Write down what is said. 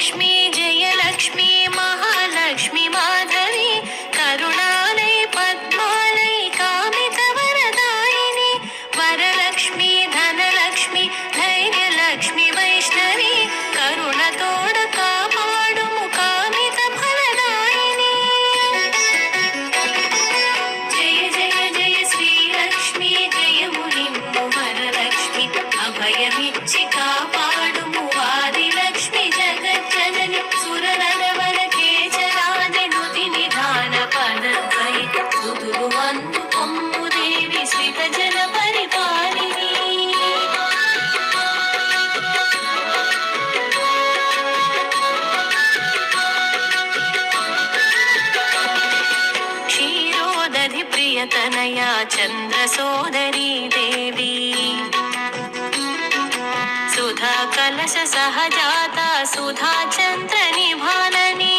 लक्ष्मी जयलक्ष्मी महालक्ष्मी माधवी करुणालय पद्मालय कामितवरदायिनी वरलक्ष्मी धनलक्ष्मी धैर्यलक्ष्मी वैष्णवी करुणतोड कापाडुमु कामित फलदायिनी जय जय जय श्रीलक्ष्मी जय मुनिम्मु वरलक्ष्मी अभयमिच्छि कापाडुमु आदिलक्ष्मी जगज्जननि सुरनरवरकेचरानि नुति निधान पदद्वै सुदुरु वन्दु कोम्मु देवी श्रितजन परिपालिनी क्षीरोदधि प्रियतनया चन्द्रसोदरी देवी सुधा कलश सहजाता सुधा चन्द्र निभाननी